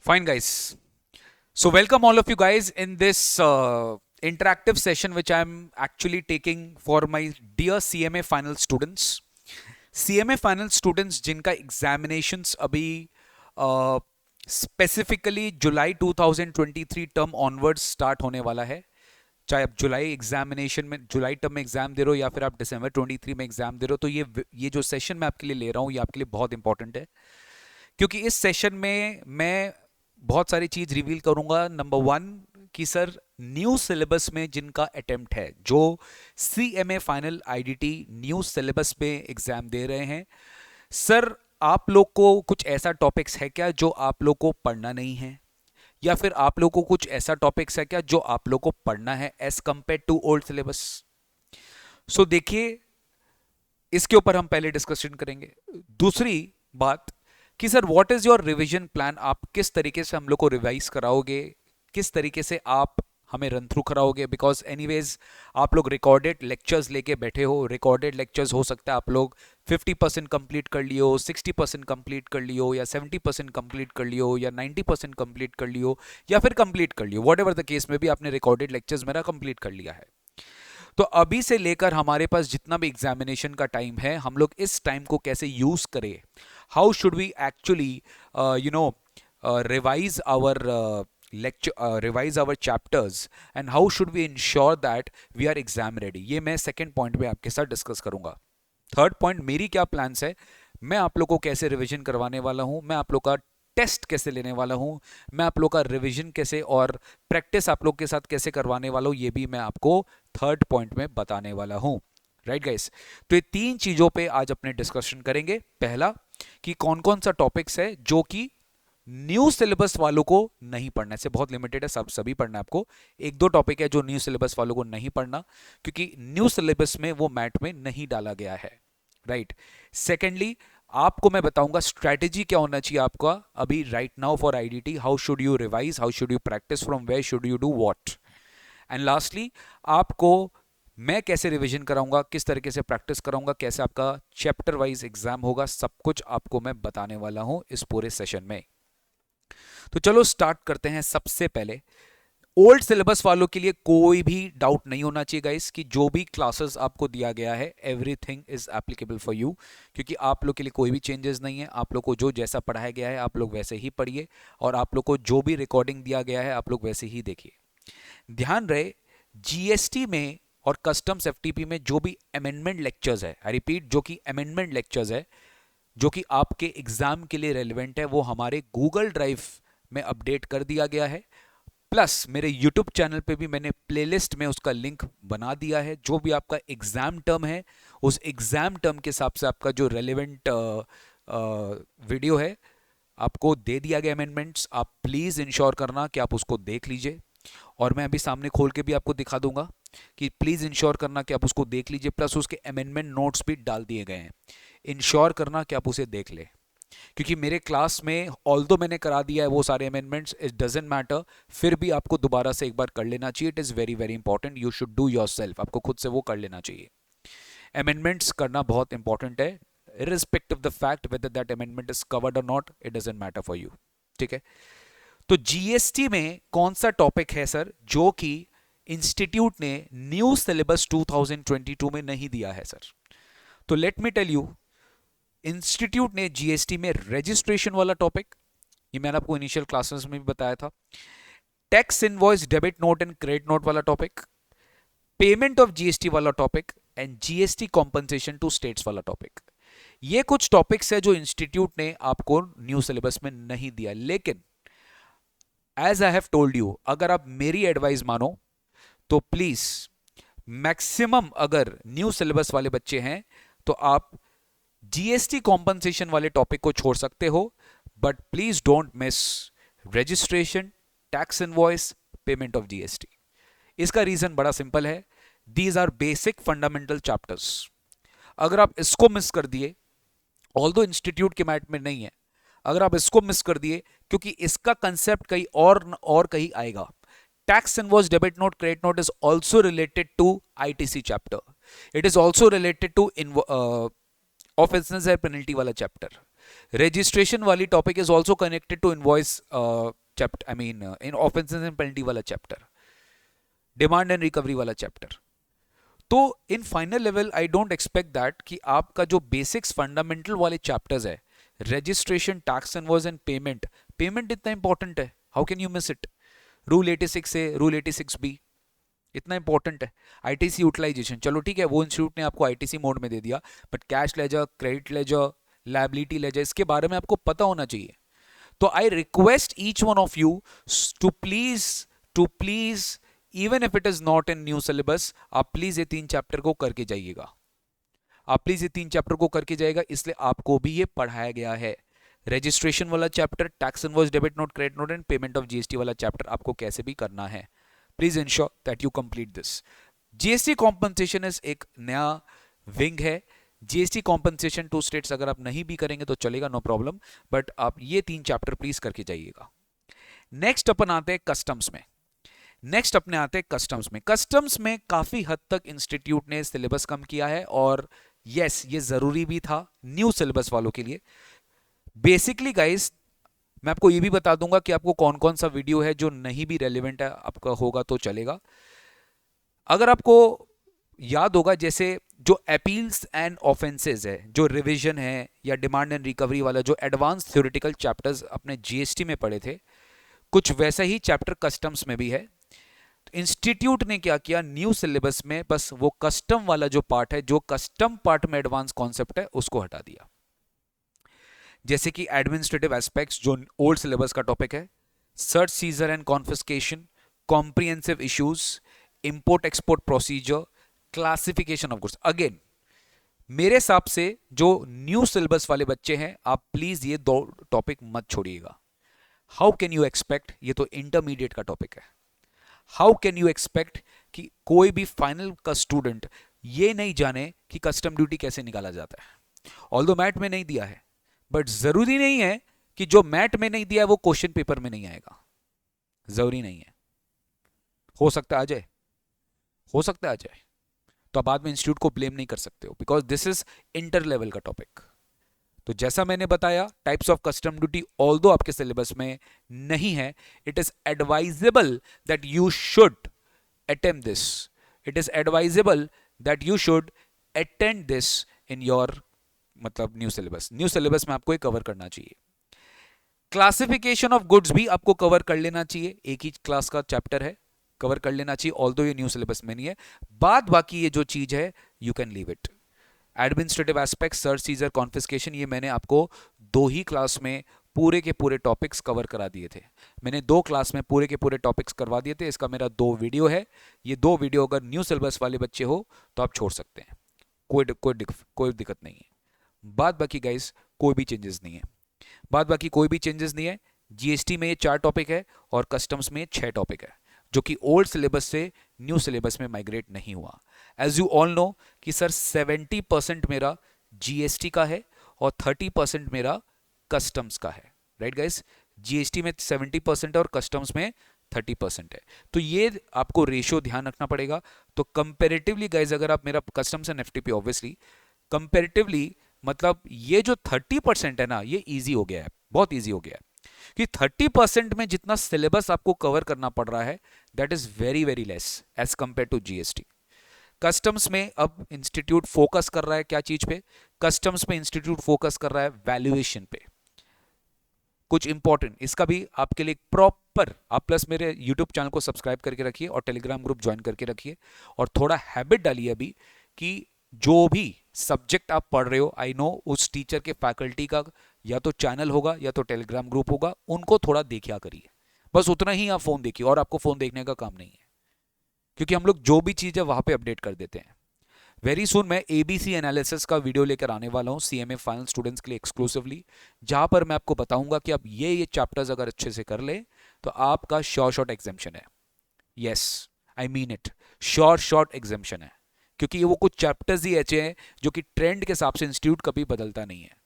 Fine, guys. So, welcome all of you guys in this interactive session, which I'm actually taking for my dear CMA final students. CMA final students जिनका examinations अभी specifically जुलाई 2023 term onwards start होने वाला है। चाहे आप जुलाई examination में जुलाई term में exam दे रहे हो या फिर आप दिसंबर 23 में एग्जाम दे रहे हो, तो ये जो सेशन मैं आपके लिए ले रहा हूँ ये आपके लिए बहुत इंपॉर्टेंट है, क्योंकि इस सेशन में मैं बहुत सारी चीज रिवील करूंगा। नंबर वन कि सर न्यू सिलेबस में जिनका अटेम्प्ट है, जो CMA final IDT new syllabus में एग्जाम दे रहे हैं, सर आप लोग को कुछ ऐसा टॉपिक्स है क्या जो आप लोग को पढ़ना नहीं है, या फिर आप लोग को कुछ ऐसा टॉपिक्स है क्या जो आप लोग को पढ़ना है as compare to old syllabus. So देखिए, इसके ऊपर हम पहले डिस्कशन करेंगे। दूसरी बात कि sir what is your revision plan, आप किस तरीके से हम लोग को रिवाइज कराओगे, किस तरीके से आप हमें रन थ्रू कराओगे। बिकॉज एनीवेज आप लोग रिकॉर्डेड लेक्चर्स लेके बैठे हो, रिकॉर्डेड लेक्चर्स हो सकता है आप लोग 50% कंप्लीट कर लियो, 60% कंप्लीट कर लियो, या 70% कंप्लीट कर लियो, या 90% कंप्लीट कर लियो, या फिर कंप्लीट कर लियो। वॉट एवर द केस में भी आपने रिकॉर्डेड लेक्चर्स मेरा कंप्लीट कर लिया है। तो अभी से लेकर हमारे पास जितना भी एग्जामिनेशन का टाइम है, हम लोग इस टाइम को कैसे यूज करें, how should we actually revise our revise our chapters, and how should we ensure that we are exam ready, ये मैं सेकेंड पॉइंट में आपके साथ डिस्कस करूंगा। थर्ड पॉइंट मेरी क्या प्लान्स है, मैं आप लोग को कैसे रिवीजन करवाने वाला हूं, मैं आप लोग का टेस्ट कैसे लेने वाला हूं, मैं आप लोग का रिवीजन कैसे और प्रैक्टिस आप लोग के साथ कैसे करवाने वाला हूं, ये भी मैं आपको थर्ड पॉइंट में बताने वाला हूं। राइट गाइस, तो ये तीन चीजों पे आज अपने डिस्कशन करेंगे। पहला कि कौन कौन सा टॉपिक्स है जो कि न्यू सिलेबस वालों को नहीं पढ़ना है, से बहुत लिमिटेड है, सब सभी पढ़ना है आपको। एक दो टॉपिक है जो न्यू सिलेबस वालों को नहीं पढ़ना, क्योंकि न्यू सिलेबस में वो मैट में नहीं डाला गया है। राइट। सेकेंडली आपको मैं बताऊंगा स्ट्रैटेजी क्या होना चाहिए आपका अभी right now for IDT, how should you revise, how should you practice, from where should you do what. And lastly आपको मैं कैसे रिवीजन कराऊंगा, किस तरीके से प्रैक्टिस कराऊंगा, कैसे आपका चैप्टर वाइज एग्जाम होगा, सब कुछ आपको मैं बताने वाला हूं इस पूरे सेशन में। तो चलो स्टार्ट करते हैं। सबसे पहले ओल्ड सिलेबस वालों के लिए कोई भी डाउट नहीं होना चाहिए गाइस कि जो भी क्लासेस आपको दिया गया है everything is applicable for you, क्योंकि आप लोग के लिए कोई भी चेंजेस नहीं है। आप लोग को जो जैसा पढ़ाया गया है आप लोग वैसे ही पढ़िए, और आप लोग को जो भी रिकॉर्डिंग दिया गया है आप लोग वैसे ही देखिए। ध्यान रहे, जीएसटी में और कस्टम्स एफटीपी में जो भी अमेंडमेंट लेक्चर्स है, आई रिपीट, जो कि अमेंडमेंट लेक्चर्स है जो कि आपके एग्जाम के लिए रेलिवेंट है, वो हमारे गूगल ड्राइव में अपडेट कर दिया गया है। प्लस मेरे यूट्यूब चैनल पे भी मैंने प्लेलिस्ट में उसका लिंक बना दिया है। जो भी आपका एग्जाम टर्म है, उस एग्जाम टर्म के हिसाब से आपका जो रेलिवेंट वीडियो है आपको दे दिया गया अमेंडमेंट्स। आप प्लीज़ इंश्योर करना कि आप उसको देख लीजिए, और मैं अभी सामने खोल के भी आपको दिखा दूंगा कि प्लीज़ इंश्योर करना कि आप उसको देख लीजिए। प्लस उसके अमेंडमेंट नोट्स भी डाल दिए गए हैं, इंश्योर करना कि आप उसे देख ले। क्योंकि मेरे क्लास में ऑल्दो मैंने करा दिया है वो सारे अमेंडमेंट्स, इट डजेंट मैटर, फिर भी आपको दोबारा से एक बार कर लेना चाहिए। It is very very important, you should do your self, आपको खुद से वो कर लेना चाहिए। अमेंडमेंट्स करना बहुत इंपॉर्टेंट है, irrespective of the fact whether that amendment is covered or not, it doesn't matter for you। ठीक है। तो जीएसटी में कौन सा टॉपिक है सर जो कि इंस्टीट्यूट ने न्यू सिलेबस 2022 में नहीं दिया है सर? तो let me tell you, institute ने जीएसटी में रजिस्ट्रेशन वाला टॉपिक, ये मैंने आपको इनिशियल क्लासेस में भी बताया था, tax invoice debit note and credit note वाला टॉपिक, पेमेंट ऑफ जीएसटी वाला topic, and GST compensation to states वाला टॉपिक। ये कुछ टॉपिक्स है जो इंस्टीट्यूट ने आपको न्यू सिलेबस में नहीं दिया। लेकिन as I have told you, अगर आप मेरी एडवाइस मानो तो प्लीज मैक्सिमम अगर न्यू सिलेबस वाले बच्चे हैं तो आप जीएसटी कॉम्पनसेशन वाले टॉपिक को छोड़ सकते हो, but please don't miss registration, tax invoice, payment of GST. इसका रीजन बड़ा सिंपल है, these are basic fundamental chapters. अगर आप इसको मिस कर दिए, ऑल्दो इंस्टीट्यूट के मैट में नहीं है, अगर आप इसको मिस कर दिए, क्योंकि इसका कंसेप्ट कहीं और कहीं आएगा। Tax invoice debit note credit note is also related to ITC chapter, it is also related to offences and penalty वाला चैप्टर। रजिस्ट्रेशन वाली topic is also connected to invoice chapter, I mean in offences and penalty वाला chapter, demand and recovery वाला chapter. तो in final level I don't expect that कि आपका जो basics fundamental वाले chapters है, registration, tax invoice and payment, payment इतना important है, how can you miss it? Rule 86 से रूल 86B इतना इंपॉर्टेंट है। आईटीसी यूटिलाइजेशन, चलो ठीक है, वो इंस्टीट्यूट ने आपको आईटीसी मोड में दे दिया, but cash ledger, credit ledger, liability ledger, इसके बारे में आपको पता होना चाहिए। तो I request each one of you to please even if it is not in new syllabus, आप प्लीज ये 3 चैप्टर को करके जाइएगा। आप प्लीज ये 3 चैप्टर को करके जाएगा, इसलिए आपको भी ये पढ़ाया गया है। रजिस्ट्रेशन वाला chapter, tax invoice, debit note, credit note and payment of GST वाला चैप्टर आपको कैसे भी करना है। Please ensure that you complete this. GST compensation is एक नया विंग है। जीएसटी कॉम्पनसेशन टू स्टेट्स अगर आप नहीं भी करेंगे तो चलेगा, नो प्रॉब्लम, बट आप ये 3 चैप्टर प्लीज करके जाइएगा। नेक्स्ट अपन आते हैं कस्टम्स में। कस्टम्स में काफी हद तक इंस्टीट्यूट ने सिलेबस कम किया है, और यस ये जरूरी भी था न्यू सिलेबस वालों के लिए। बेसिकली गाइस मैं आपको ये भी बता दूंगा कि आपको कौन कौन सा वीडियो है जो नहीं भी रेलिवेंट है, आपका होगा तो चलेगा। अगर आपको याद होगा, जैसे जो अपील्स एंड ऑफेंसेस है, जो रिवीजन है, या डिमांड एंड रिकवरी वाला जो एडवांस थ्योरेटिकल चैप्टर्स अपने जीएसटी में पढ़े थे, कुछ वैसा ही चैप्टर कस्टम्स में भी है। तो इंस्टीट्यूट ने क्या किया, न्यू सिलेबस में बस वो कस्टम वाला जो पार्ट है, जो कस्टम पार्ट में एडवांस कॉन्सेप्ट है, उसको हटा दिया। जैसे कि एडमिनिस्ट्रेटिव एस्पेक्ट्स जो ओल्ड सिलेबस का टॉपिक है, search, seizure and confiscation, comprehensive issues, import export procedure, classification of goods. Again मेरे हिसाब से जो न्यू सिलेबस वाले बच्चे हैं, आप प्लीज ये 2 टॉपिक मत छोड़िएगा। हाउ कैन यू एक्सपेक्ट, ये तो इंटरमीडिएट का टॉपिक है, हाउ कैन यू एक्सपेक्ट कि कोई भी फाइनल का स्टूडेंट ये नहीं जाने कि कस्टम ड्यूटी कैसे निकाला जाता है। ऑल्दो मैट में नहीं दिया है, बट जरूरी नहीं है कि जो मैट में नहीं दिया है वो क्वेश्चन पेपर में नहीं आएगा, जरूरी नहीं है। हो सकता है आ जाए, हो सकता है आ जाए, तो आप बाद में इंस्टीट्यूट को ब्लेम नहीं कर सकते हो, because this is inter level का टॉपिक। तो जैसा मैंने बताया, types of custom duty although आपके सिलेबस में नहीं है, it is advisable that you should attempt this, it is advisable that you should attend this in your मतलब न्यू सिलेबस में आपको ये कवर करना चाहिए। क्लासिफिकेशन ऑफ गुड्स भी आपको कवर कर लेना चाहिए, एक ही क्लास का चैप्टर है, कवर कर लेना चाहिए, ऑल्दो ये न्यू सिलेबस में नहीं है। बाद बाकी ये जो चीज है you can leave it. Administrative aspect, search, seizure, confiscation, ये मैंने आपको 2 ही क्लास में पूरे के पूरे टॉपिक्स कवर करा दिए थे। मैंने 2 क्लास में पूरे के पूरे टॉपिक्स करवा दिए थे। इसका मेरा 2 वीडियो है। ये 2 वीडियो अगर न्यू सिलेबस वाले बच्चे हो तो आप छोड़ सकते हैं, कोई दिक्कत नहीं है। बाद बाकी गाइस कोई भी चेंजेस नहीं है। जीएसटी में ये 4 टॉपिक है और कस्टम्स में 6 टॉपिक है, जो कि ओल्ड सिलेबस से न्यू सिलेबस में माइग्रेट नहीं हुआ। एज यू ऑल नो कि सर 70% मेरा जीएसटी का है और 30% मेरा कस्टम्स का है, राइट गाइस? जीएसटी में 70% और कस्टम्स में 30% है। तो ये आपको रेशियो ध्यान रखना पड़ेगा। तो कंपेरेटिवली गाइस, अगर आप मेरा customs and FTP obviously comparatively, मतलब ये जो 30% है ना, ये इजी हो गया है, बहुत इजी हो गया है, कि 30% में जितना सिलेबस आपको कवर करना पड़ रहा है, that is very very less as compare to GST. Customs में अब इंस्टीट्यूट फोकस कर रहा है क्या चीज पे? कस्टम्स में इंस्टीट्यूट फोकस कर रहा है वैल्यूएशन पे। कुछ इंपॉर्टेंट, इसका भी आपके लिए प्रॉपर, आप प्लस मेरे यूट्यूब चैनल को सब्सक्राइब करके रखिए और टेलीग्राम ग्रुप ज्वाइन करके रखिए, और थोड़ा हैबिट डालिए अभी कि जो भी सब्जेक्ट आप पढ़ रहे हो, आई नो उस टीचर के फैकल्टी का या तो चैनल होगा या तो टेलीग्राम ग्रुप होगा, उनको थोड़ा देखिया करिए, बस उतना ही आप फोन देखिए, और आपको फोन देखने का काम नहीं है, क्योंकि हम लोग जो भी चीज है वहां पे अपडेट कर देते हैं। वेरी सुन मैं एबीसी एनालिसिस का वीडियो लेकर आने वाला हूं सीएमए फाइनल स्टूडेंट्स के लिए एक्सक्लूसिवली, जहां पर मैं आपको बताऊंगा कि आप ये चैप्टर्स अगर अच्छे से कर ले तो आपका शॉर्ट एग्जाम्शन है। Yes, I mean it, short exemption है, क्योंकि ये वो कुछ चैप्टर्स ही ऐसे हैं जो कि ट्रेंड के हिसाब से इंस्टीट्यूट कभी बदलता नहीं है,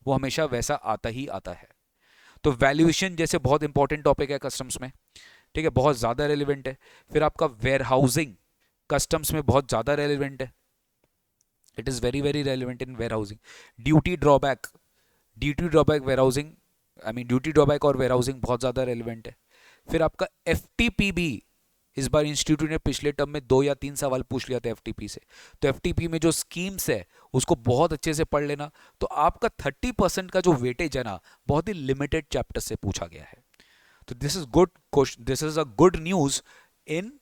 वो हमेशा वैसा आता ही आता है। तो वैल्यूएशन जैसे बहुत इंपॉर्टेंट टॉपिक है कस्टम्स में, ठीक है, बहुत ज्यादा रेलिवेंट है। फिर आपका वेयर हाउसिंग कस्टम्स में बहुत ज्यादा रेलिवेंट है, it is very very relevant in warehousing. Duty drawback, duty drawback warehousing, I mean duty drawback और वेयरहाउसिंग बहुत ज़्यादा रेलिवेंट है। फिर आपका एफटीपी भी, इस बार इंस्टीट्यूट ने पिछले टर्म में 2 या 3 सवाल पूछ लिया था एफटीपी से, तो एफटीपी में जो स्कीम्स है उसको बहुत अच्छे से पढ़ लेना। तो आपका 30% का जो वेटेज है ना, बहुत ही लिमिटेड चैप्टर से पूछा गया है। तो this is good question, this is a good news in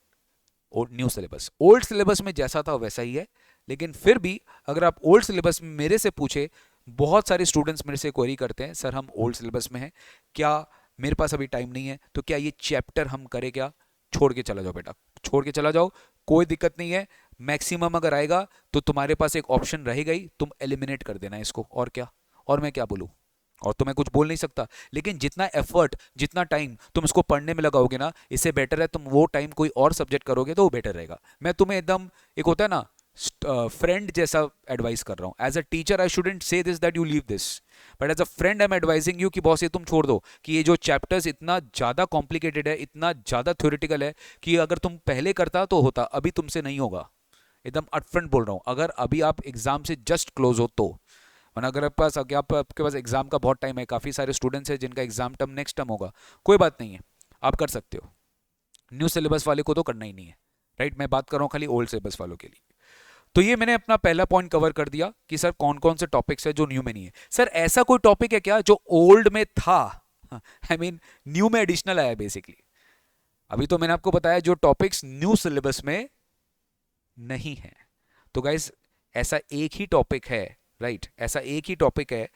new syllabus. Old syllabus में जैसा था वैसा ही है, लेकिन फिर भी अगर आप ओल्ड सिलेबस में मेरे से पूछे, बहुत सारे स्टूडेंट्स मेरे से क्वेरी करते हैं, सर हम ओल्ड सिलेबस में हैं, क्या मेरे पास अभी टाइम नहीं है, तो क्या ये चैप्टर हम करें क्या? छोड़ के चला जाओ बेटा, छोड़ के चला जाओ, कोई दिक्कत नहीं है। मैक्सिमम अगर आएगा तो तुम्हारे पास एक ऑप्शन रहेगा ही, तुम एलिमिनेट कर देना इसको, और क्या, और मैं क्या बोलूं, और तो मैं कुछ बोल नहीं सकता। लेकिन जितना एफर्ट, जितना टाइम तुम इसको पढ़ने में लगाओगे ना, इससे बेटर है तुम वो टाइम कोई और सब्जेक्ट करोगे तो वो बेटर रहेगा। मैं तुम्हें एकदम, एक होता है ना फ्रेंड जैसा एडवाइस कर रहा हूँ। As a teacher I shouldn't say this that you leave this, but as a friend I am advising you कि बॉस ये तुम छोड़ दो, कि ये जो चैप्टर्स इतना ज़्यादा कॉम्प्लिकेटेड है, इतना ज़्यादा थ्योरेटिकल है, कि अगर तुम पहले करता तो होता, अभी तुमसे नहीं होगा। एकदम अपफ्रंट बोल रहा हूँ, अगर अभी आप एग्जाम से जस्ट क्लोज हो तो, वरना अगर आपके पास एग्जाम का बहुत टाइम है, काफ़ी सारे स्टूडेंट्स हैं जिनका एग्जाम टर्म नेक्स्ट टर्म होगा, कोई बात नहीं है, आप कर सकते हो। न्यू सिलेबस वाले को तो करना ही नहीं है, राइट? मैं बात कर रहा हूँ खाली ओल्ड सिलेबस वालों के लिए। तो ये मैंने अपना पहला पॉइंट कवर कर दिया कि सर कौन कौन से टॉपिक्स है जो न्यू में नहीं है। सर ऐसा कोई टॉपिक है क्या जो ओल्ड में था, आई मीन न्यू में एडिशनल आया बेसिकली? अभी तो मैंने आपको बताया जो टॉपिक्स न्यू सिलेबस में नहीं है। तो गाइस ऐसा एक ही टॉपिक है, राइट, ऐसा एक ही टॉपिक है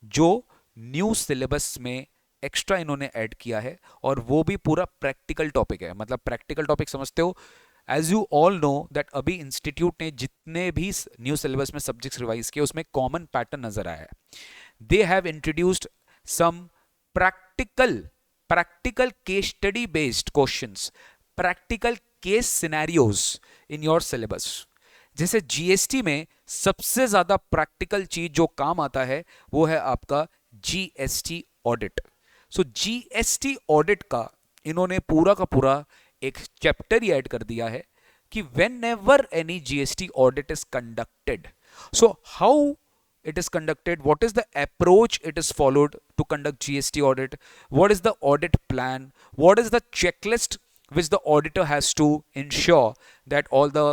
जो न्यू सिलेबस में एक्स्ट्रा इन्होंने ऐड किया है, और वो भी पूरा प्रैक्टिकल टॉपिक है। मतलब प्रैक्टिकल टॉपिक समझते हो? As you all know that अभी इंस्टीट्यूट ने जितने भी न्यू सिलेबस में सब्जेक्ट्स रिवाइज किए उसमें कॉमन पैटर्न नजर आया है। They have introduced some practical practical case study based questions, practical case scenarios in your syllabus. जैसे जीएसटी में सबसे ज्यादा प्रैक्टिकल चीज जो काम आता है वो है आपका GST audit. So GST audit का इन्होंने पूरा का पूरा एक चैप्टर ही ऐड कर दिया है कि whenever any GST audit is conducted, so how it is conducted, what is the approach it is followed to conduct GST audit, what is the audit plan, what is the checklist which the auditor has to ensure that all the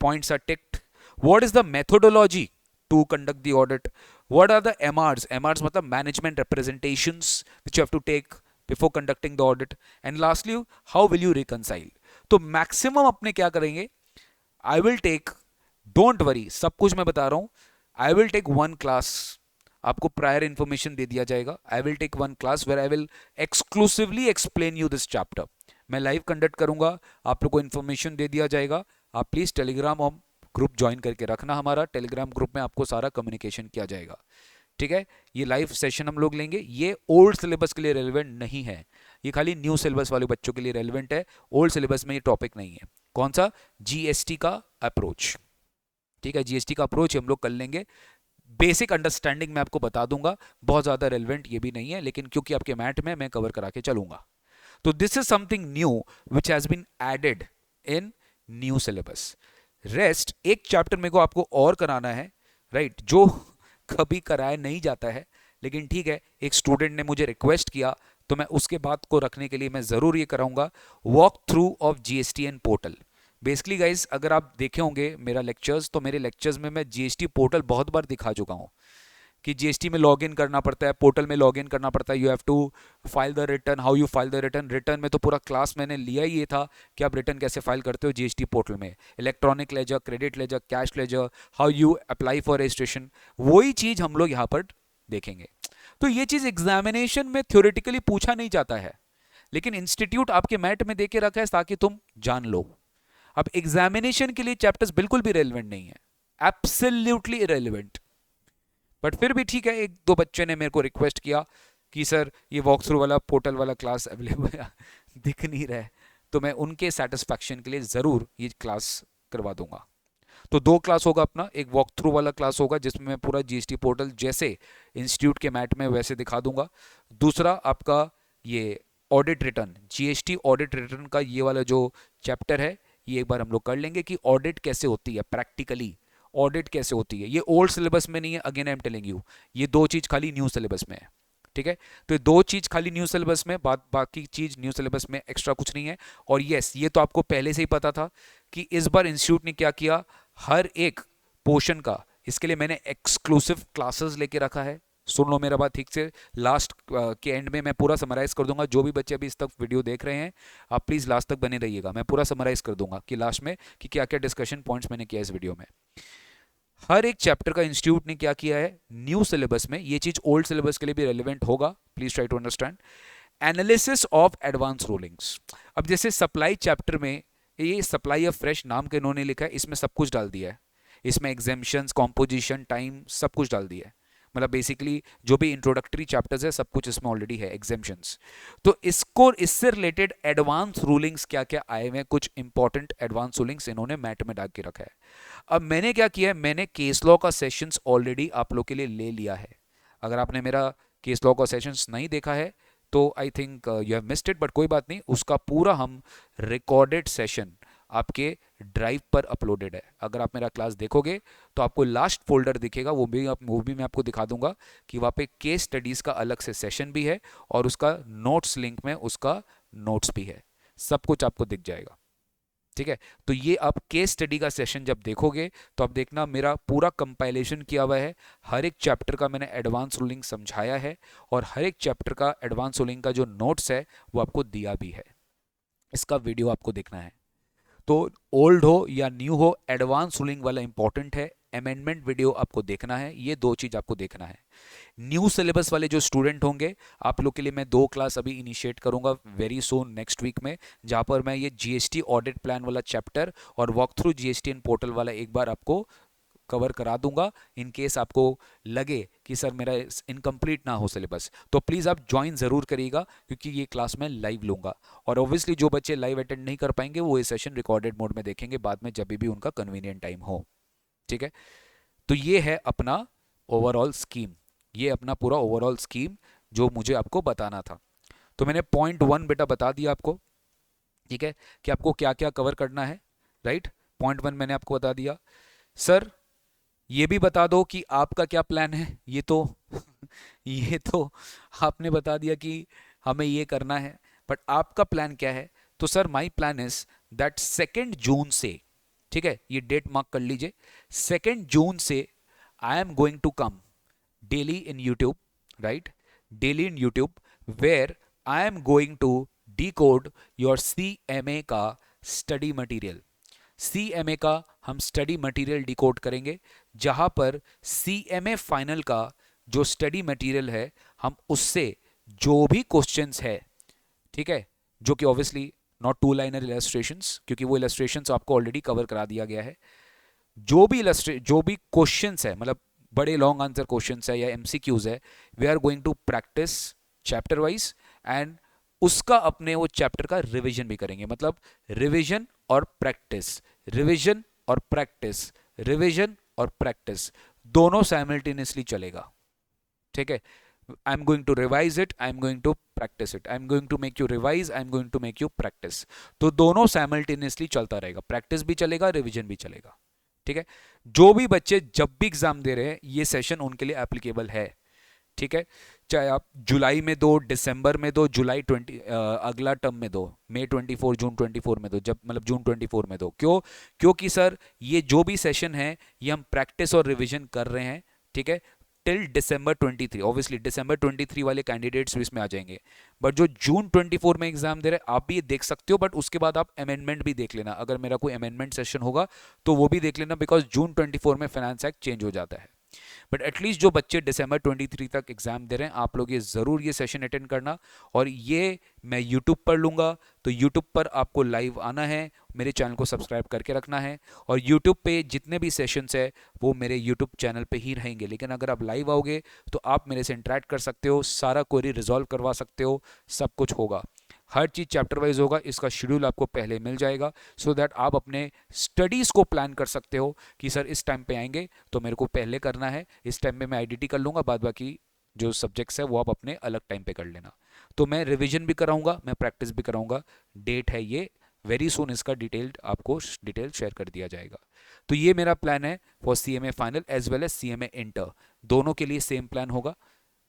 points are ticked, what is the methodology to conduct the audit, what are the MRs मतलब management representations which you have to take before conducting the audit, and lastly how will you reconcile। तो maximum अपने क्या करेंगे, I will take, don't worry, सब कुछ मैं बता रहा हूं, I will take one class, आपको प्रायर इंफॉर्मेशन दे दिया जाएगा। I will take one class where I will exclusively explain you this chapter. मैं लाइव कंडक्ट करूंगा, आप लोग को इन्फॉर्मेशन दे दिया जाएगा। आप प्लीज टेलीग्राम और ग्रुप ज्वाइन करके रखना, हमारा टेलीग्राम ग्रुप में आपको सारा कम्युनिकेशन किया जाएगा, ठीक है? ये लाइव सेशन हम लोग लेंगे। ये ओल्ड सिलेबस के लिए रेलिवेंट नहीं है, ये खाली न्यू सिलेबस वाले बच्चों के लिए रेलिवेंट है। ओल्ड सिलेबस में ये टॉपिक नहीं है। कौन सा? जीएसटी का अप्रोच, ठीक है? जीएसटी का अप्रोच हम लोग कर लेंगे। बेसिक अंडरस्टैंडिंग मैं आपको बता दूंगा, बहुत ज्यादा रेलिवेंट ये भी नहीं है, लेकिन क्योंकि आपके मैट में मैं कवर करा के चलूंगा। तो this is something new which has been added in new syllabus. Rest एक चैप्टर मेरे को आपको और कराना है, राइट, जो कभी कराया नहीं जाता है, लेकिन ठीक है, एक स्टूडेंट ने मुझे रिक्वेस्ट किया तो मैं उसके बाद को रखने के लिए मैं जरूर ये कराऊंगा, walk through of GSTN portal. Basically guys अगर आप देखे होंगे मेरा लेक्चर्स, तो मेरे लेक्चर्स में मैं जीएसटी पोर्टल बहुत बार दिखा चुका हूँ कि जीएसटी में लॉगिन करना पड़ता है, पोर्टल में लॉगिन करना पड़ता है, you have to file the return, how you file the return. Return में तो पूरा क्लास मैंने लिया ही ये था कि आप रिटर्न कैसे फाइल करते हो जीएसटी पोर्टल में, electronic ledger, credit ledger, cash ledger, how you apply for registration, वही चीज हम लोग यहाँ पर देखेंगे। तो ये चीज एग्जामिनेशन में थ्योरेटिकली पूछा नहीं जाता है, लेकिन इंस्टीट्यूट आपके मैट में देके रखा है ताकि तुम जान लो। अब एग्जामिनेशन के लिए चैप्टर्स बिल्कुल भी रेलिवेंट नहीं है, एब्सोल्युटली इरेलीवेंट। बट फिर भी ठीक है, एक दो बच्चे ने मेरे को रिक्वेस्ट किया कि सर ये वॉक थ्रू वाला पोर्टल वाला क्लास अवेलेबल दिख नहीं रहा है, तो मैं उनके सेटिस्फैक्शन के लिए ज़रूर ये क्लास करवा दूंगा। तो दो क्लास होगा अपना, एक वॉक थ्रू वाला क्लास होगा जिसमें मैं पूरा जीएसटी पोर्टल जैसे इंस्टीट्यूट के मैट में वैसे दिखा दूंगा। दूसरा आपका ये audit return, GST audit return का ये वाला जो चैप्टर है, ये एक बार हम लोग कर लेंगे कि ऑडिट कैसे होती है प्रैक्टिकली, ऑडिट कैसे होती है, ये ओल्ड सिलेबस में नहीं है, again I am telling you, ये दो चीज खाली न्यू सिलेबस में है। ठीक है, तो ये दो चीज खाली न्यू सिलेबस में, बाकी चीज न्यू सिलेबस में एक्स्ट्रा कुछ नहीं है। और यस, ये तो आपको पहले से ही पता था कि इस बार इंस्टीट्यूट ने क्या किया, हर एक पोर्शन का, इसके लिए मैंने एक्सक्लूसिव क्लासेस लेके रखा है। सुन लो मेरा बात ठीक से, लास्ट के एंड में मैं पूरा समराइज कर दूंगा। जो भी बच्चे अभी इस तक वीडियो देख रहे हैं, आप प्लीज लास्ट तक बने रहिएगा, मैं पूरा समराइज कर दूंगा कि लास्ट में कि क्या क्या डिस्कशन पॉइंट्स मैंने किया इस वीडियो में। हर एक चैप्टर का इंस्टीट्यूट ने क्या किया है न्यू सिलेबस में, ये चीज ओल्ड सिलेबस के लिए भी रेलिवेंट होगा, please try to understand. Analysis of advance rulings, अब जैसे सप्लाई चैप्टर में, ये सप्लाई ऑफ फ्रेश नाम के इन्होंने लिखा है, इसमें सब कुछ डाल दिया है, इसमें एग्जेम्पशंस, कॉम्पोजिशन, टाइम, सब कुछ डाल दिया है। मतलब बेसिकली जो भी इंट्रोडक्टरी चैप्टर्स है सब कुछ इसमें ऑलरेडी है, एग्जेम्पशंस। तो इसको, इससे रिलेटेड एडवांस रूलिंग्स क्या क्या आए हुए हैं, कुछ इंपॉर्टेंट एडवांस रूलिंग्स इन्होंने मैट में डाल के रखा है। अब मैंने क्या किया है, मैंने केस लॉ का सेशंस ऑलरेडी आप लोग के लिए ले लिया है। अगर आपने मेरा केस लॉ का सेशंस नहीं देखा है तो I think you have missed it, but कोई बात नहीं, उसका पूरा हम रिकॉर्डेड सेशन आपके ड्राइव पर अपलोडेड है। अगर आप मेरा क्लास देखोगे तो आपको लास्ट फोल्डर दिखेगा, वो भी मैं आपको दिखा दूंगा कि वहाँ पे केस स्टडीज़ का अलग से सेशन भी है और उसका नोट्स लिंक में उसका नोट्स भी है, सब कुछ आपको दिख जाएगा। ठीक है, तो ये आप केस स्टडी का सेशन जब देखोगे तो आप देखना मेरा पूरा कंपाइलेशन किया हुआ है, हर एक चैप्टर का मैंने एडवांस रूलिंग समझाया है और हर एक चैप्टर का एडवांस रूलिंग का जो नोट्स है वो आपको दिया भी है, इसका वीडियो आपको देखना है। तो ओल्ड हो या न्यू हो, एडवांस रूलिंग वाला इंपॉर्टेंट है, अमेंडमेंट वीडियो आपको देखना है, ये दो चीज आपको देखना है। न्यू सिलेबस वाले जो स्टूडेंट होंगे, आप लोग के लिए मैं दो क्लास अभी इनिशिएट करूंगा वेरी सून नेक्स्ट वीक में, जहां पर मैं ये जीएसटी ऑडिट प्लान वाला चैप्टर और walk through GST in portal वाला एक बार आपको कवर करा दूंगा। इन केस आपको लगे कि सर मेरा इनकम्प्लीट ना हो सिलेबस, तो प्लीज़ आप ज्वाइन ज़रूर करिएगा, क्योंकि ये क्लास मैं लाइव लूंगा। और ऑब्वियसली जो बच्चे लाइव अटेंड नहीं कर पाएंगे वो ये सेशन रिकॉर्डेड मोड में देखेंगे बाद में, जब भी उनका कन्वीनियंट टाइम हो। ठीक है, तो ये है अपना ओवरऑल स्कीम, ये अपना पूरा ओवरऑल स्कीम जो मुझे आपको बताना था। तो मैंने पॉइंट 1 बेटा बता दिया आपको, ठीक है, कि आपको क्या क्या कवर करना है, राइट। पॉइंट 1 मैंने आपको बता दिया। सर ये भी बता दो कि आपका क्या प्लान है, ये तो ये तो आपने बता दिया कि हमें ये करना है, बट आपका प्लान क्या है। तो sir my plan is that 2 June से, ठीक है, ये डेट मार्क कर लीजिए, 2 जून से I am going to come daily in YouTube, right, daily in YouTube, where I am going to decode your CMA का स्टडी मटेरियल। CMA का हम स्टडी मटेरियल डिकोड करेंगे, जहां पर CMA फाइनल का जो स्टडी मटेरियल है, हम उससे जो भी क्वेश्चंस है, ठीक है, जो कि obviously not two liner illustrations, क्योंकि वो इलस्ट्रेशंस आपको ऑलरेडी कवर करा दिया गया है। जो भी क्वेश्चंस है, मतलब बड़े लॉन्ग आंसर क्वेश्चंस है या MCQs है, we are going to practise chapter wise and उसका अपने वो चैप्टर का रिवीजन भी करेंगे। मतलब रिवीजन और प्रैक्टिस, रिवीजन और प्रैक्टिस, रिवीजन और प्रैक्टिस, दोनों साइमल्टेनियसली चलेगा। ठीक है, I am going to revise it, I am going to practise it, I am going to make you revise, I am going to make you practise. तो दोनों simultaneously चलता रहेगा, practice भी चलेगा, रिवीजन भी चलेगा। ठीक है, जो भी बच्चे जब भी एग्जाम दे रहे हैं ये सेशन उनके लिए एप्लीकेबल है। ठीक है, चाहे आप जुलाई में दो, दिसंबर में दो, जुलाई 20 अगला टर्म में दो, मई 24, जून 24 में दो, जब मतलब जून 24 में दो। क्यों? क्योंकि सर ये जो भी सेशन है ये हम प्रैक्टिस और रिवीजन कर रहे हैं, ठीक है, टिल दिसंबर 23। ऑब्वियसली दिसंबर 23 वाले कैंडिडेट्स भी इसमें आ जाएंगे, बट जो जून 24 में एग्जाम दे रहे हैं आप भी ये देख सकते हो, बट उसके बाद आप अमेंडमेंट भी देख लेना, अगर मेरा कोई अमेंडमेंट सेशन होगा तो वो भी देख लेना, बिकॉज जून 24 में फाइनेंस एक्ट चेंज हो जाता है। बट एटलीस्ट जो बच्चे दिसंबर 23 तक एग्जाम दे रहे हैं, आप लोग ये जरूर ये सेशन अटेंड करना। और ये मैं यूट्यूब पर लूंगा, तो यूट्यूब पर आपको लाइव आना है, मेरे चैनल को सब्सक्राइब करके रखना है, और यूट्यूब पे जितने भी सेशंस है वो मेरे यूट्यूब चैनल पे ही रहेंगे। लेकिन अगर आप लाइव आओगे तो आप मेरे से इंटरेक्ट कर सकते हो, सारा क्वेरी रिजॉल्व करवा सकते हो, सब कुछ होगा, हर चीज़ चैप्टर वाइज होगा, इसका शेड्यूल आपको पहले मिल जाएगा, सो दैट आप अपने स्टडीज़ को प्लान कर सकते हो कि सर इस टाइम पे आएंगे तो मेरे को पहले करना है, इस टाइम में मैं आईडीटी कर लूँगा, बाद बाकी जो सब्जेक्ट्स है वो आप अपने अलग टाइम पे कर लेना। तो मैं रिविजन भी कराऊंगा, मैं प्रैक्टिस भी कराऊंगा, डेट है ये, वेरी सुन इसका डिटेल आपको डिटेल शेयर कर दिया जाएगा। तो ये मेरा प्लान है for CMA final as well as CMA inter, दोनों के लिए सेम प्लान होगा,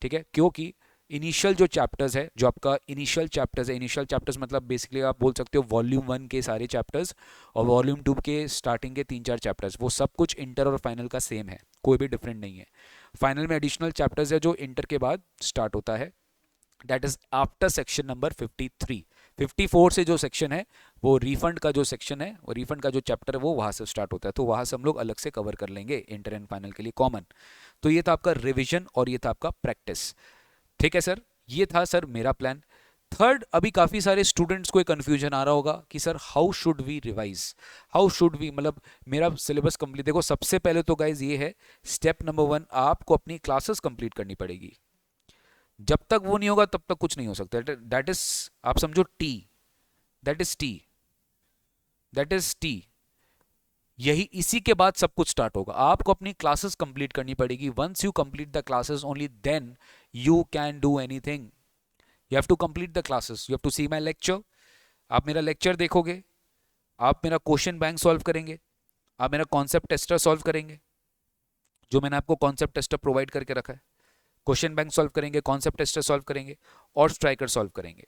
ठीक है। क्योंकि इनिशियल जो चैप्टर्स है, जो आपका इनिशियल चैप्टर्स है, इनिशियल चैप्टर्स मतलब बेसिकली आप बोल सकते हो वॉल्यूम 1 के सारे चैप्टर्स और वॉल्यूम 2 के स्टार्टिंग के 3-4 चैप्टर्स, वो सब कुछ इंटर और फाइनल का सेम है, कोई भी डिफरेंट नहीं है। फाइनल में एडिशनल चैप्टर्स है जो इंटर के बाद स्टार्ट होता है, that is after section number 53। 54 से जो सेक्शन है वो रिफंड का जो सेक्शन है, वो रिफंड का जो चैप्टर है वो वहां से स्टार्ट होता है, तो वहां से हम लोग अलग से कवर कर लेंगे इंटर एंड फाइनल के लिए कॉमन। तो ये था आपका रिविजन और ये था आपका प्रैक्टिस, ठीक है सर। ये था सर मेरा प्लान। थर्ड, अभी काफी सारे स्टूडेंट्स को एक कंफ्यूजन आ रहा होगा कि sir how should we revise, how should we, मतलब मेरा सिलेबस कंप्लीट, देखो सबसे पहले तो गाइज ये है स्टेप नंबर 1, आपको अपनी क्लासेस कंप्लीट करनी पड़ेगी। जब तक वो नहीं होगा तब तक कुछ नहीं हो सकता। दैट इज, आप समझो T, that is T, that is T, यही इसी के बाद सब कुछ स्टार्ट होगा। आपको अपनी क्लासेस कंप्लीट करनी पड़ेगी। Once you complete the classes only then you can do anything. You have to complete the classes, you have to see my lecture. आप मेरा लेक्चर देखोगे, आप मेरा क्वेश्चन बैंक सॉल्व करेंगे, आप मेरा कॉन्सेप्ट टेस्टर सॉल्व करेंगे, जो मैंने आपको कॉन्सेप्ट टेस्टर प्रोवाइड करके रखा है, क्वेश्चन बैंक सॉल्व करेंगे, कॉन्सेप्ट टेस्टर सॉल्व करेंगे और स्ट्राइकर सॉल्व करेंगे।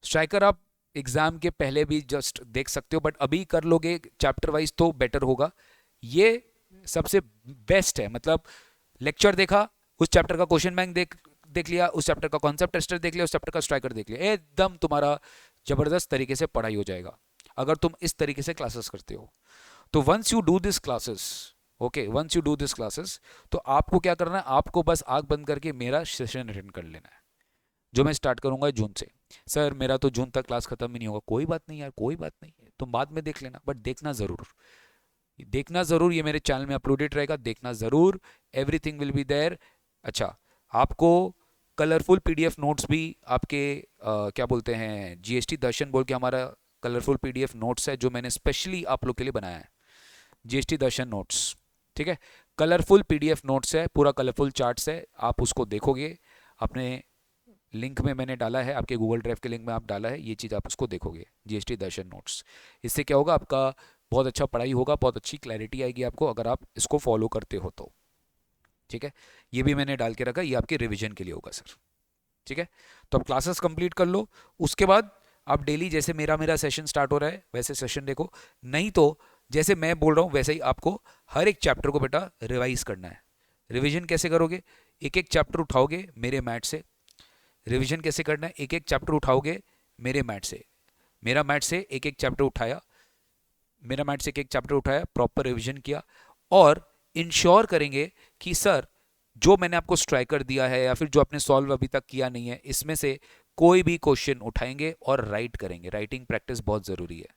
स्ट्राइकर आप एग्जाम के पहले भी जस्ट देख सकते हो, बट अभी कर लोगे चैप्टर वाइज तो बेटर होगा। ये सबसे बेस्ट है, मतलब लेक्चर देखा, उस चैप्टर का क्वेश्चन बैंक देख लिया, उस चैप्टर का कॉन्सेप्ट टेस्टर देख लिया, उस चैप्टर का स्ट्राइकर देख लिया, एकदम तुम्हारा जबरदस्त तरीके से पढ़ाई हो जाएगा अगर तुम इस तरीके से क्लासेस करते हो। तो once you do this classes, okay, once you do this classes, तो आपको क्या करना है, आपको बस आंख बंद करके मेरा सेशन अटेंड कर लेना है, जो मैं स्टार्ट करूंगा जून से। सर मेरा तो जून तक क्लास खत्म ही नहीं होगा, कोई बात नहीं यार, कोई बात नहीं, तुम बाद में देख लेना, बट देखना जरूर, देखना जरूर, ये मेरे चैनल में अपलोडेड रहेगा, देखना जरूर, एवरीथिंग विल बी देयर। अच्छा, आपको कलरफुल पीडीएफ नोट्स भी आपके क्या बोलते हैं, जीएसटी दर्शन बोल के हमारा कलरफुल पीडीएफ नोट्स है जो मैंने स्पेशली आप लोग के लिए बनाया है, जीएसटी दर्शन नोट्स, ठीक है। कलरफुल पीडीएफ नोट्स है, पूरा कलरफुल चार्ट्स है, आप उसको देखोगे, अपने लिंक में मैंने डाला है, आपके गूगल ड्राइव के लिंक में आप डाला है, ये चीज़ आप उसको देखोगे, जीएसटी दर्शन नोट्स। इससे क्या होगा, आपका बहुत अच्छा पढ़ाई होगा, बहुत अच्छी क्लैरिटी आएगी आपको अगर आप इसको फॉलो करते हो तो, ठीक है। ये भी मैंने डाल के रखा, ये आपके रिविजन के लिए होगा सर, ठीक है। तो आप क्लासेस कंप्लीट कर लो, उसके बाद आप डेली जैसे मेरा मेरा सेशन स्टार्ट हो रहा है वैसे सेशन देखो, नहीं तो जैसे मैं बोल रहा हूँ वैसे ही आपको हर एक चैप्टर को बेटा रिवाइज करना है। रिवीजन कैसे करोगे, एक एक चैप्टर उठाओगे मेरे मैथ से। रिवीजन कैसे करना है, एक एक चैप्टर उठाओगे मेरे मैथ से, मेरा मैथ से एक एक चैप्टर उठाया, मेरा मैथ से एक एक चैप्टर उठाया, प्रॉपर रिवीजन किया, और इंश्योर करेंगे कि सर जो मैंने आपको स्ट्राइकर दिया है या फिर जो आपने सॉल्व अभी तक किया नहीं है, इसमें से कोई भी क्वेश्चन उठाएंगे और राइट करेंगे। राइटिंग प्रैक्टिस बहुत ज़रूरी है,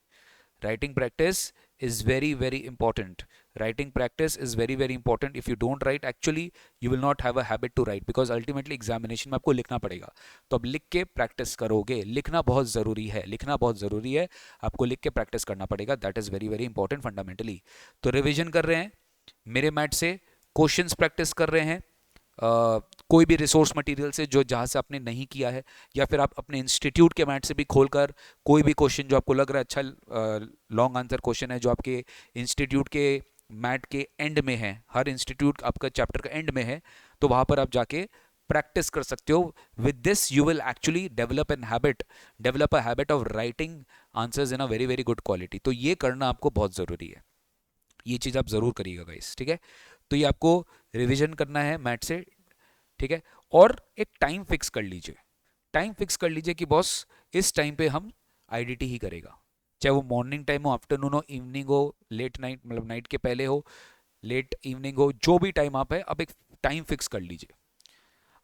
writing practice is very important, writing practice is very important. If you don't write, actually you will not have a habit to write, because ultimately examination में आपको लिखना पड़ेगा। तो अब लिख के प्रैक्टिस करोगे, लिखना बहुत ज़रूरी है, लिखना बहुत ज़रूरी है, आपको लिख के प्रैक्टिस करना पड़ेगा, that is very important fundamentally. तो रिविजन कर रहे हैं मेरे मैथ से, क्वेश्चंस प्रैक्टिस कर रहे हैं कोई भी रिसोर्स मटेरियल से जो जहाँ से आपने नहीं किया है, या फिर आप अपने इंस्टीट्यूट के मैथ से भी खोलकर कोई भी क्वेश्चन जो आपको लग रहा है अच्छा लॉन्ग आंसर क्वेश्चन है जो आपके इंस्टीट्यूट के मैथ के एंड में है, हर इंस्टीट्यूट आपका चैप्टर का एंड में है, तो वहाँ पर आप जाके प्रैक्टिस कर सकते हो। With this you will actually develop a habit of writing answers in a very good quality. तो ये करना आपको बहुत ज़रूरी है, ये चीज़ आप ज़रूर करिएगा गाइस, ठीक है। तो ये आपको रिवीजन करना है मैथ से, ठीक है। और एक टाइम फिक्स कर लीजिए, टाइम फिक्स कर लीजिए कि बॉस इस टाइम पे हम आईडीटी ही करेगा, चाहे वो मॉर्निंग टाइम हो, आफ्टरनून हो, इवनिंग हो, लेट नाइट मतलब नाइट के पहले हो, लेट इवनिंग हो, जो भी टाइम आप है, आप एक टाइम फिक्स कर लीजिए,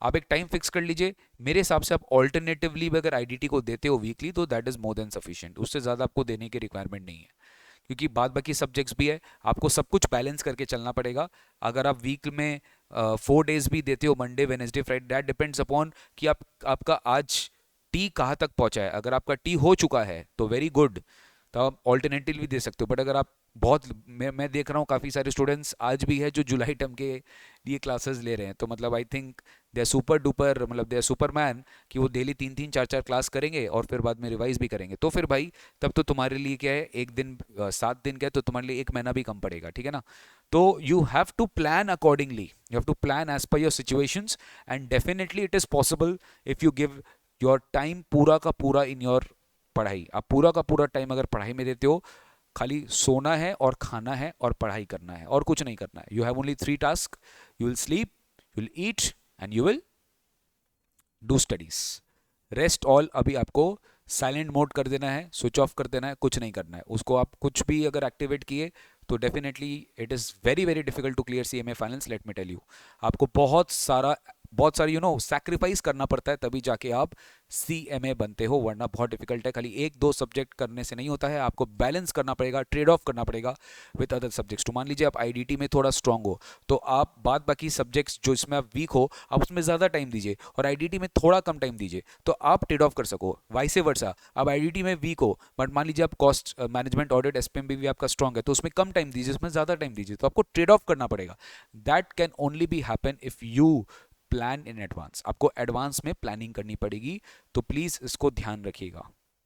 आप एक टाइम फिक्स कर लीजिए। मेरे हिसाब से आप ऑल्टरनेटिवली भी अगर आईडीटी को देते हो वीकली तो that is more than sufficient, उससे ज़्यादा आपको देने की रिक्वायरमेंट नहीं है, क्योंकि बाद बाकी सब्जेक्ट्स भी है, आपको सब कुछ बैलेंस करके चलना पड़ेगा। अगर आप वीक में 4 डेज भी देते हो, Monday Wednesday Friday, that depends upon कि आपका आज टी कहाँ तक पहुँचा है। अगर आपका टी हो चुका है तो वेरी गुड, तो आप ऑल्टरनेटिव भी दे सकते हो। बट अगर आप बहुत, मैं देख रहा हूँ काफ़ी सारे स्टूडेंट्स आज भी है जो जुलाई टर्म के लिए क्लासेस ले रहे हैं, तो मतलब I think they are super duper, मतलब दे आर सुपरमैन, कि वो डेली 3-3 4-4 क्लास करेंगे और फिर बाद में रिवाइज भी करेंगे, तो फिर भाई तब तो तुम्हारे लिए क्या है, एक दिन 7 दिन क्या है, तो तुम्हारे लिए एक महीना भी कम पड़ेगा, ठीक है ना। तो you have to plan accordingly, you have to plan as per your situations, and definitely it is possible if you give your time पूरा का पूरा इन योर पढ़ाई। आप पूरा का पूरा टाइम अगर पढ़ाई में देते हो, खाली सोना है और खाना है और पढ़ाई करना है और कुछ नहीं करना है, you have only 3 task, you will sleep, you will eat and you will do studies. Rest all अभी आपको साइलेंट मोड कर देना है, स्विच ऑफ कर देना है, कुछ नहीं करना है उसको। आप कुछ भी अगर एक्टिवेट किए तो definitely it is very very difficult to clear CMA finals, let me tell you. आपको बहुत सारी सैक्रिफाइस करना पड़ता है तभी जाके आप सीएमए बनते हो, वरना बहुत डिफिकल्ट है। खाली 1-2 सब्जेक्ट करने से नहीं होता है, आपको बैलेंस करना पड़ेगा, ट्रेड ऑफ करना पड़ेगा विद अदर सब्जेक्ट्स। तो मान लीजिए आप आईडीटी में थोड़ा स्ट्रांग हो, तो आप बाद बाकी सब्जेक्ट्स जो इसमें आप वीक हो, आप उसमें ज़्यादा टाइम दीजिए, और आईडीटी में थोड़ा कम टाइम दीजिए, तो आप ट्रेड ऑफ कर सको। वाइसे वर्सा, आप आईडीटी में वीक हो बट मान लीजिए आप कॉस्ट मैनेजमेंट ऑडिट एसपीएमबी भी आपका स्ट्रांग है, तो उसमें कम टाइम दीजिए, उसमें ज़्यादा टाइम दीजिए, तो आपको ट्रेड ऑफ करना पड़ेगा। That can only be happen if you plan in advance. आपको एडवांस में प्लानिंग करनी पड़ेगी, तो प्लीज इसको ध्यान रखिएगा,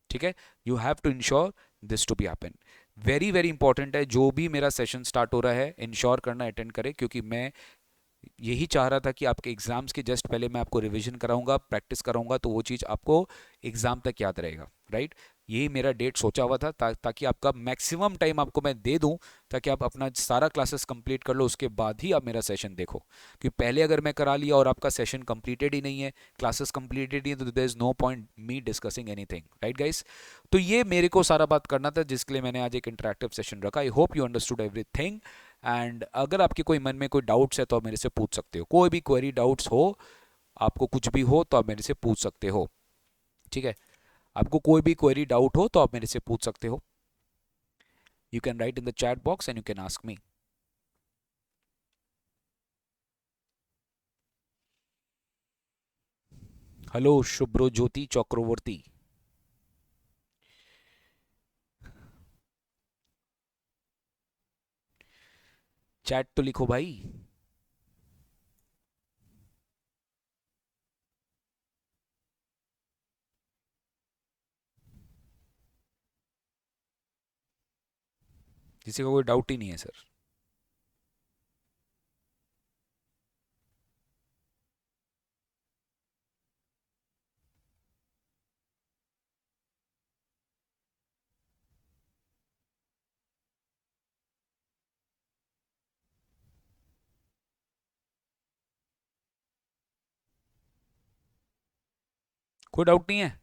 ठीक है। You have to ensure this to be happen. Very very important है, जो भी मेरा सेशन स्टार्ट हो रहा है इंश्योर करना अटेंड करें, क्योंकि मैं यही चाह रहा था कि आपके एग्जाम्स के जस्ट पहले मैं आपको रिवीजन कराऊंगा, प्रैक्टिस कराऊंगा, तो वो चीज़ आपको एग्जाम तक याद रहेगा, राइट। यही मेरा डेट सोचा हुआ था, ताकि आपका मैक्सिमम टाइम आपको मैं दे दूं, ताकि आप अपना सारा क्लासेस कंप्लीट कर लो, उसके बाद ही आप मेरा सेशन देखो। क्योंकि पहले अगर मैं करा लिया और आपका सेशन कंप्लीटेड ही नहीं है, क्लासेस कंप्लीटेड ही है, तो there is no point me discussing anything, right guys. तो ये मेरे को सारा बात करना था, जिसके लिए मैंने आज एक इंटरेक्टिव सेशन रखा। I hope you understood everything. And अगर आपके कोई मन में कोई डाउट्स है तो आप मेरे से पूछ सकते हो, कोई भी क्वेरी डाउट्स हो, आपको कुछ भी हो तो आप मेरे से पूछ सकते हो, ठीक है। आपको कोई भी क्वेरी डाउट हो तो आप मेरे से पूछ सकते हो। You can write in the chat box and you can ask me. Hello Shubhro Jyoti Chakraborty, chat तो लिखो भाई। किसी का कोई डाउट ही नहीं है सर। कोई डाउट नहीं है।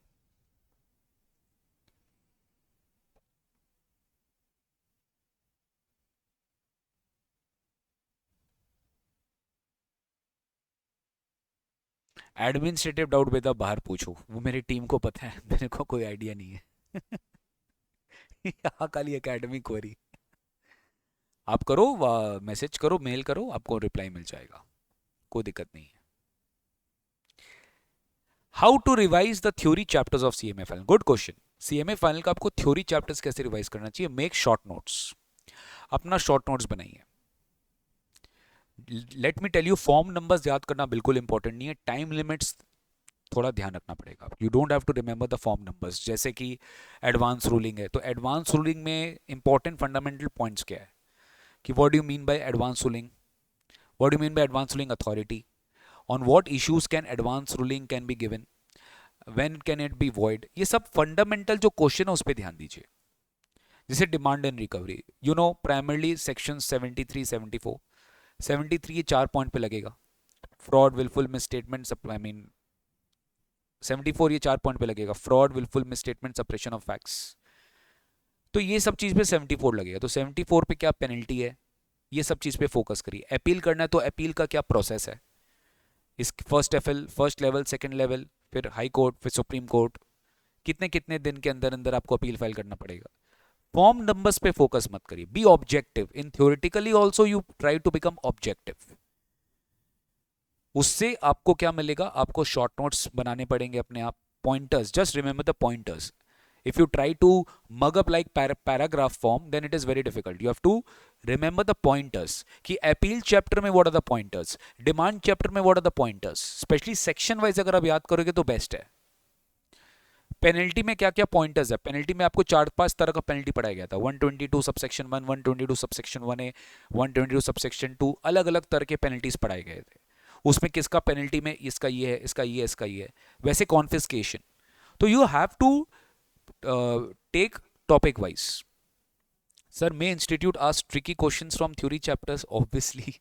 एडमिनिस्ट्रेटिव डाउट बेटा बाहर पूछो, वो मेरी टीम को पता है, मेरे को कोई आइडिया नहीं है। यहाँ खाली एकेडमिक क्वेरी आप करो, मैसेज करो, मेल करो, आपको रिप्लाई मिल जाएगा, कोई दिक्कत नहीं है। How to revise the theory chapters of CMA final, good question. CMA final का आपको थ्योरी चैप्टर्स कैसे रिवाइज करना चाहिए? मेक शॉर्ट नोट्स, अपना शॉर्ट नोट्स बनाइए। Let me tell you, form numbers याद करना बिल्कुल इंपॉर्टेंट नहीं है, टाइम लिमिट्स थोड़ा ध्यान रखना पड़ेगा। You don't have to remember the form numbers. जैसे कि एडवांस रूलिंग है, तो एडवांस रूलिंग में इंपॉर्टेंट फंडामेंटल पॉइंट्स क्या है, कि what do you mean by advance ruling, what do you mean by advance ruling authority, on what issues can advance ruling can be given, when can it be void. ये सब fundamental जो question है उस पर ध्यान दीजिए। जैसे demand and recovery, you know primarily section 73 74, 73 ये 4 पॉइंट पे लगेगा, fraud wilful misstatement, I mean 74 ये 4 पॉइंट पे लगेगा, fraud wilful misstatement suppression of facts. तो ये सब चीज पे 74 लगेगा, तो 74 पे क्या पेनल्टी है, ये सब चीज पे फोकस करिए। अपील करना है तो अपील का क्या प्रोसेस है, इस फर्स्ट लेवल, सेकंड लेवल, फिर हाई कोर्ट, फिर सुप्रीम कोर्ट, कितने कितने दिन के अंदर अंदर आपको अपील फाइल करना पड़ेगा। फॉर्म नंबर्स पे फोकस मत करिए, be objective in theoretically also, you try to become objective. उससे आपको क्या मिलेगा, आपको शॉर्ट नोट्स बनाने पड़ेंगे अपने आप, pointers, just remember the pointers. If you try to mug up like paragraph form, then it is very difficult. You have to remember the pointers कि appeal chapter में what are the pointers, demand chapter में what are the pointers, especially section wise अगर आप याद करोगे तो best है. Penalty में क्या क्या पॉइंटर्स है, पेनल्टी में आपको 4-5 तरह का पेनल्टी पढ़ाया गया था. 122 सबसेक्शन 1, 122 सबसेक्शन 1A, 122 सबसेक्शन 2, अलग अलग तरह के पेनल्टीज पढ़ाए गए थे. उसमें किसका पेनल्टी में इसका ये है, इसका ये है, इसका ये है. वैसे कॉन्फिस्केशन. तो you have to take topic wise. Sir may institute ask tricky questions from theory chapters. Obviously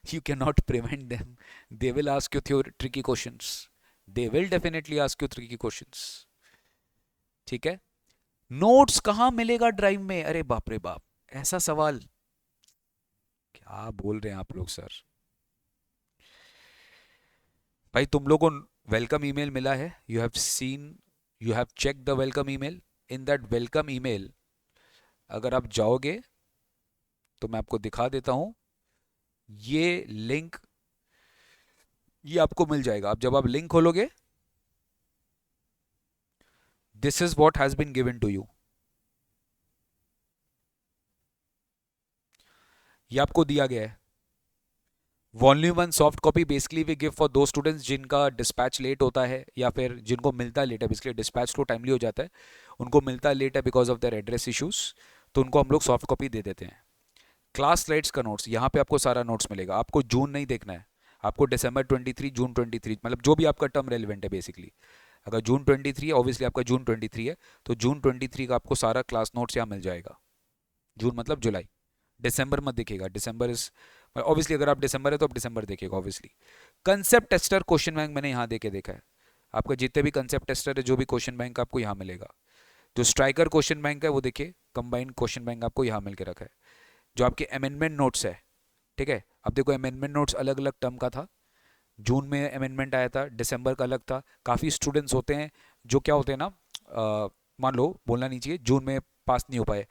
you cannot prevent them. They will ask you tricky questions. They will definitely ask you tricky questions. ठीक है. Notes कहां मिलेगा drive में? अरे बाप रे बाप, ऐसा सवाल क्या बोल रहे हैं आप लोग सर. भाई तुम लोगों को वेलकम ईमेल मिला है. You have seen, you have check the welcome email. In that welcome email अगर आप जाओगे तो मैं आपको दिखा देता हूं. ये लिंक, ये आपको मिल जाएगा. अब जब आप लिंक खोलोगे, this is what has been given to you. ये आपको दिया गया है. Volume 1 soft copy basically we give for दो स्टूडेंट्स जिनका डिस्पैच लेट होता है या फिर जिनको मिलता है लेट है. बेसिकली डिस्पैच तो टाइमली हो जाता है, उनको मिलता है लेट है because of their address issues, तो उनको हम लोग सॉफ्ट कॉपी दे देते हैं. क्लास स्लाइड्स का नोट्स, यहाँ पे आपको सारा नोट्स मिलेगा. आपको जून नहीं देखना है, आपको दिसंबर 23, जून 23, मतलब जो भी आपका टर्म रेलिवेंट है. बेसिकली अगर जून 23 है, ऑब्वियसली आपका जून 23 है, तो जून 23 का आपको सारा क्लास नोट्स यहाँ मिल जाएगा. जून मतलब जुलाई. दिसंबर मत दिखेगा, दिसंबर इज ऑब्वियसली, अगर आप दिसंबर है तो आप दिसंबर देखेगा obviously. Concept tester question bank मैंने यहाँ देके देखा है. आपका जितने भी कंसेप्ट टेस्टर है, जो भी क्वेश्चन बैंक आपको यहाँ मिलेगा. जो स्ट्राइकर क्वेश्चन बैंक है वो देखिए, कंबाइंड क्वेश्चन बैंक आपको यहाँ मिल के रखा है. जो आपके अमेंडमेंट नोट्स है, ठीक है. अब देखो अमेंडमेंट नोट्स अलग अलग टर्म का था. जून में अमेंडमेंट आया था, दिसंबर का अलग था. काफ़ी स्टूडेंट्स होते हैं जो क्या होते हैं ना, मान लो बोलना नहीं चाहिए, जून में पास नहीं हो पाए,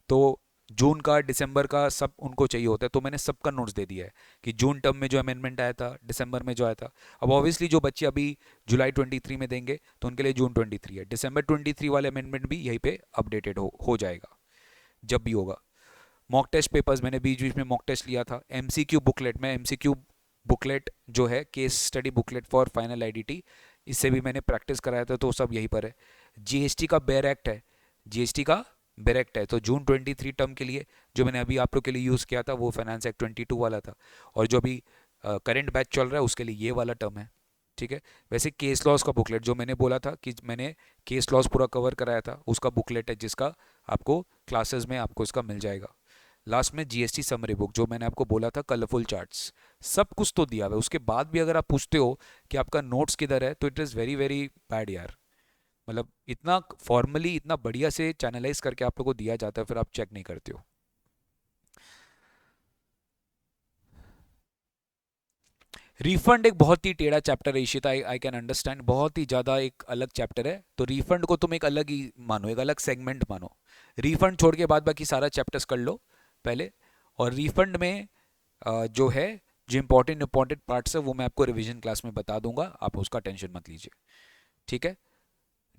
तो जून का दिसंबर का सब उनको चाहिए होता है. तो मैंने सबका नोट्स दे दिया है कि जून टर्म में जो अमेंडमेंट आया था, दिसंबर में जो आया था. अब ऑब्वियसली जो बच्चे अभी जुलाई 23 में देंगे तो उनके लिए जून 23 है. दिसंबर 23 वाले अमेंडमेंट भी यहीं पे अपडेटेड हो जाएगा जब भी होगा. मॉक टेस्ट पेपर्स मैंने बीच बीच में मॉक टेस्ट लिया था. एमसीक्यू बुकलेट में, एमसीक्यू बुकलेट जो है case study booklet for final IDT, इससे भी मैंने प्रैक्टिस कराया था, तो सब यहीं पर है. जीएसटी का बेयर एक्ट है, जीएसटी का बेयर एक्ट है, तो जून 23 टर्म के लिए जो मैंने अभी आप लोग के लिए यूज़ किया था वो फाइनेंस एक्ट 22 वाला था. और जो अभी करंट बैच चल रहा है उसके लिए ये वाला टर्म है. ठीक है. वैसे केस लॉज का बुकलेट जो मैंने बोला था कि मैंने केस लॉज पूरा कवर कराया था, उसका बुकलेट है जिसका आपको क्लासेस में आपको इसका मिल जाएगा. लास्ट में जीएसटी समरी बुक जो मैंने आपको बोला था, कलरफुल चार्ट्स, सब कुछ तो दिया हुआ है. उसके बाद भी अगर आप पूछते हो कि आपका नोट्स किधर है, तो it is very very bad यार. मतलब इतना फॉर्मली इतना बढ़िया से चैनलाइज करके आप लोगों को दिया जाता है, फिर आप चेक नहीं करते हो. रिफंड एक बहुत ही टेढ़ा चैप्टर है इशिता, आई कैन अंडरस्टैंड. बहुत ही ज़्यादा एक अलग चैप्टर है. तो रिफंड को तुम एक अलग ही मानो, एक अलग सेगमेंट मानो. रिफंड छोड़ के बाद बाकी सारा चैप्टर्स कर लो पहले. और रिफंड में जो है, जो इंपॉर्टेंट पार्ट्स है वो मैं आपको रिवीजन क्लास में बता दूंगा, आप उसका टेंशन मत लीजिए. ठीक है.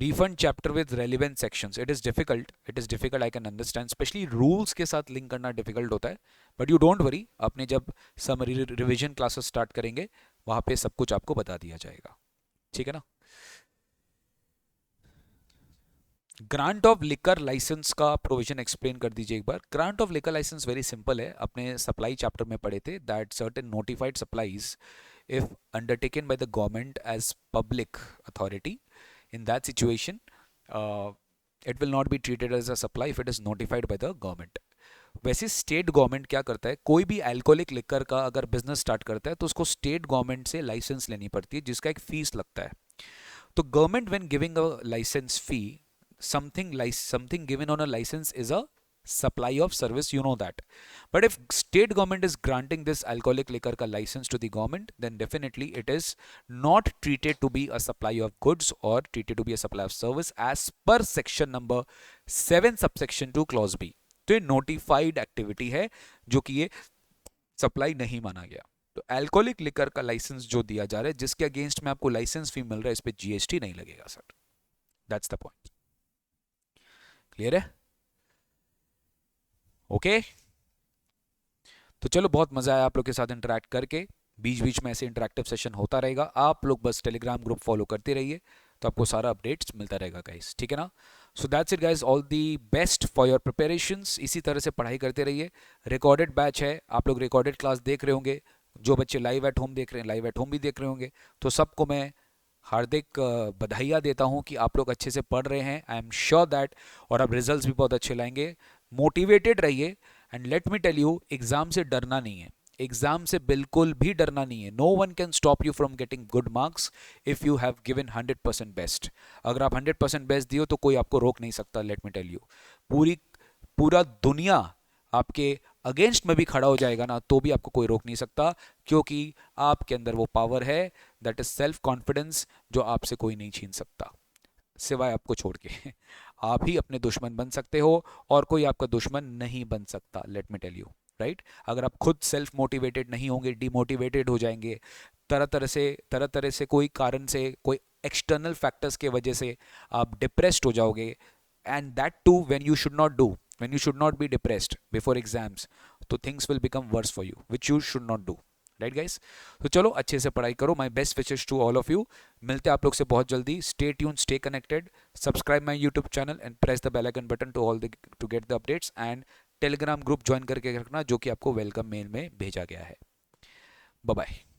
Refund chapter with relevant sections, it is difficult I can understand. Specially rules के साथ लिंक करना डिफिकल्ट होता है. बट यू डोंट वरी, अपने जब सम रिवीजन क्लासेस स्टार्ट करेंगे वहाँ पे सब कुछ आपको बता दिया जाएगा. ठीक है ना. ग्रांट ऑफ लिकर लाइसेंस का प्रोविजन एक्सप्लेन कर दीजिए एक बार. Grant of liquor licence very simple है, अपने सप्लाई चैप्टर में पढ़े थे. That certain notified supplies if undertaken by the government as public authority, in that situation it will not be treated as a supply if it is notified by the government. वैसे state government क्या करता है, कोई भी alcoholic liquor का अगर business start करता है तो उसको स्टेट गवर्नमेंट से लाइसेंस लेनी पड़ती है जिसका एक फीस लगता है. तो government when giving a licence fee, something given on a license is a supply of service, you know that. But if state government is granting this alcoholic liquor ka license to the government, then definitely it is not treated to be a supply of goods or treated to be a supply of service as per section number 7 subsection 2 clause B. तो ये notified activity है जो कि ये supply नहीं माना गया. तो अल्कोहलिक लिकर का लाइसेंस जो दिया जा रहा है, जिसके अगेंस्ट में आपको लाइसेंस फी मिल रहा है, इस पे जीएसटी नहीं लगेगा sir. That's the point. Clear है? ओके तो चलो, बहुत मजा आया आप लोग के साथ इंटरेक्ट करके। बीच बीच में ऐसे इंटरेक्टिव सेशन होता रहेगा, आप लोग बस टेलीग्राम ग्रुप फॉलो करते रहिए, तो आपको सारा अपडेट्स मिलता रहेगा गाइस, ठीक है ना? So that's it guys, all the best for your preparations. इसी तरह से पढ़ाई करते रहिए। रिकॉर्डेड बैच है, आप लोग रिकॉर्डेड क्लास देख रहे होंगे। जो बच्चे लाइव एट होम देख रहे हैं, लाइव एट होम भी देख रहे होंगे। तो सबको मैं हार्दिक बधाइयाँ देता हूँ कि आप लोग अच्छे से पढ़ रहे हैं। आई एम श्योर दैट, और आप रिजल्ट्स भी बहुत अच्छे लाएंगे। मोटिवेटेड रहिए। And let me tell you, exam से डरना नहीं है। एग्जाम से बिल्कुल भी डरना नहीं है। No one can stop you from getting good marks if you have given 100% best. अगर आप 100% बेस्ट दियो तो कोई आपको रोक नहीं सकता। लेट मी टेल यू, पूरी पूरा दुनिया आपके अगेंस्ट में भी खड़ा हो जाएगा ना, तो भी आपको कोई रोक नहीं सकता, क्योंकि आपके अंदर वो पावर है, दैट इज सेल्फ कॉन्फिडेंस, जो आपसे कोई नहीं छीन सकता सिवाय आपको छोड़ के। आप ही अपने दुश्मन बन सकते हो, और कोई आपका दुश्मन नहीं बन सकता। Let me tell you, right? अगर आप खुद सेल्फ मोटिवेटेड नहीं होंगे, डिमोटिवेटेड हो जाएंगे, तरह तरह से कोई कारण से, कोई एक्सटर्नल फैक्टर्स के वजह से आप डिप्रेस्ड हो जाओगे, and that too when you should not do, when you should not be depressed before exams, तो things will become worse for you, which you should not do. Right guys? तो चलो, अच्छे से पढ़ाई करो। My best wishes to all of you. मिलते हैं आप लोग से बहुत जल्दी। Stay tune, stay connected, subscribe my YouTube channel and press the bell icon button to get the updates, and Telegram group join करके रखना, जो कि आपको वेलकम मेल में भेजा गया है। Bye bye.